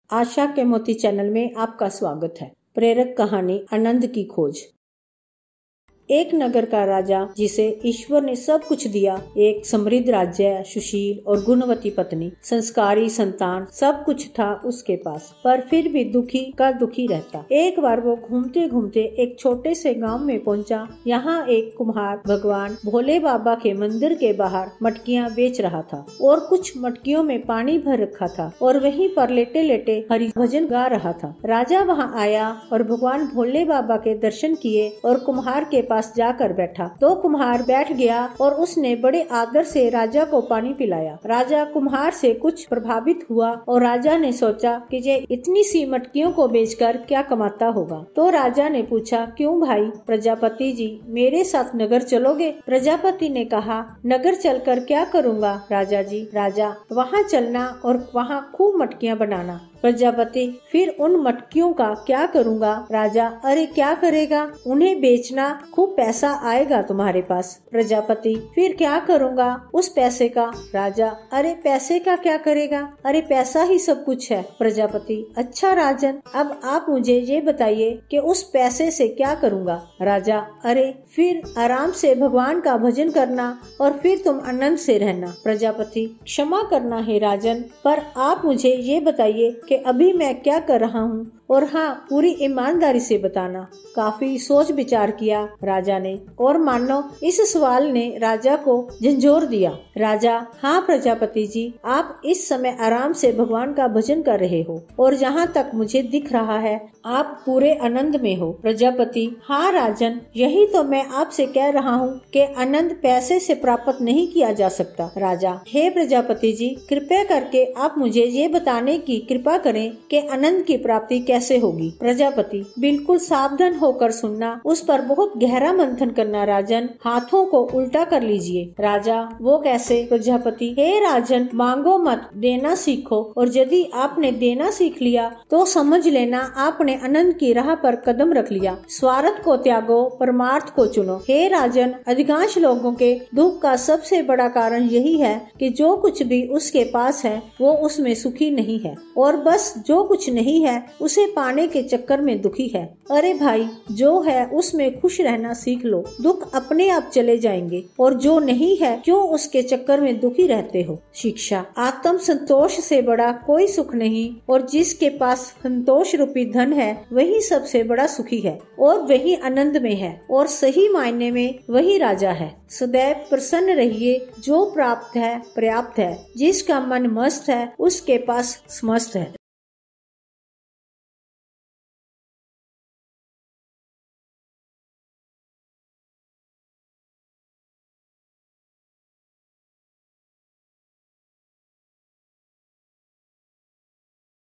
आशा के मोती चैनल में आपका स्वागत है। प्रेरक कहानी आनंद की खोज। एक नगर का राजा जिसे ईश्वर ने सब कुछ दिया, एक समृद्ध राज्य, सुशील और गुणवती पत्नी, संस्कारी संतान, सब कुछ था उसके पास, पर फिर भी दुखी का दुखी रहता। एक बार वो घूमते घूमते एक छोटे से गांव में पहुंचा। यहाँ एक कुम्हार भगवान भोले बाबा के मंदिर के बाहर मटकियाँ बेच रहा था और कुछ मटकियों में पानी भर रखा था और वहीं पर लेटे लेटे हरि भजन गा रहा था। राजा वहाँ आया और भगवान भोले बाबा के दर्शन किए और कुम्हार के पास जाकर बैठा। तो कुम्हार बैठ गया और उसने बड़े आदर से राजा को पानी पिलाया। राजा कुम्हार से कुछ प्रभावित हुआ और राजा ने सोचा कि ये इतनी सी मटकियों को बेचकर क्या कमाता होगा। तो राजा ने पूछा, क्यों भाई प्रजापति जी, मेरे साथ नगर चलोगे? प्रजापति ने कहा, नगर चलकर क्या करूँगा राजा जी? राजा, वहाँ चलना और वहाँ खूब मटकियाँ बनाना। प्रजापति, फिर उन मटकियों का क्या करूँगा? राजा, अरे क्या करेगा, उन्हें बेचना, खूब पैसा आएगा तुम्हारे पास। प्रजापति, फिर क्या करूँगा उस पैसे का? राजा, अरे पैसे का क्या करेगा, अरे पैसा ही सब कुछ है। प्रजापति, अच्छा राजन, अब आप मुझे ये बताइए कि उस पैसे से क्या करूँगा? राजा, अरे फिर आराम से भगवान का भजन करना और फिर तुम आनंद से रहना। प्रजापति, क्षमा करना है राजन, पर आप मुझे ये बताइए कि अभी मैं क्या कर रहा हूँ, और हाँ, पूरी ईमानदारी से बताना। काफी सोच विचार किया राजा ने और मानो इस सवाल ने राजा को झंझोर दिया। राजा, हाँ प्रजापति जी, आप इस समय आराम से भगवान का भजन कर रहे हो और जहाँ तक मुझे दिख रहा है आप पूरे आनंद में हो। प्रजापति, हाँ राजन, यही तो मैं आपसे कह रहा हूँ कि आनंद पैसे से प्राप्त नहीं किया जा सकता। राजा, हे प्रजापति जी, कृपया करके आप मुझे ये बताने की कृपा करें कि आनंद की प्राप्ति कैसे होगी। प्रजापति, बिल्कुल सावधान होकर सुनना, उस पर बहुत गहरा मंथन करना राजन, हाथों को उल्टा कर लीजिए। राजा, वो कैसे? प्रजापति, हे राजन, मांगो मत, देना सीखो, और यदि आपने देना सीख लिया तो समझ लेना आपने आनंद की राह पर कदम रख लिया। स्वार्थ को त्यागो, परमार्थ को चुनो। हे राजन, अधिकांश लोगों के दुख का सबसे बड़ा कारण यही है कि जो कुछ भी उसके पास है वो उसमें सुखी नहीं है, और बस जो कुछ नहीं है उसे पाने के चक्कर में दुखी है। अरे भाई, जो है उसमें खुश रहना सीख लो, दुख अपने आप चले जाएंगे, और जो नहीं है क्यों उसके चक्कर में दुखी रहते हो। शिक्षा, आत्म संतोष से बड़ा कोई सुख नहीं, और जिसके पास संतोष रूपी धन है वही सबसे बड़ा सुखी है और वही आनंद में है, और सही मायने में वही राजा है। सदैव प्रसन्न रहिए, जो प्राप्त है पर्याप्त है, जिसका मन मस्त है उसके पास समस्त है।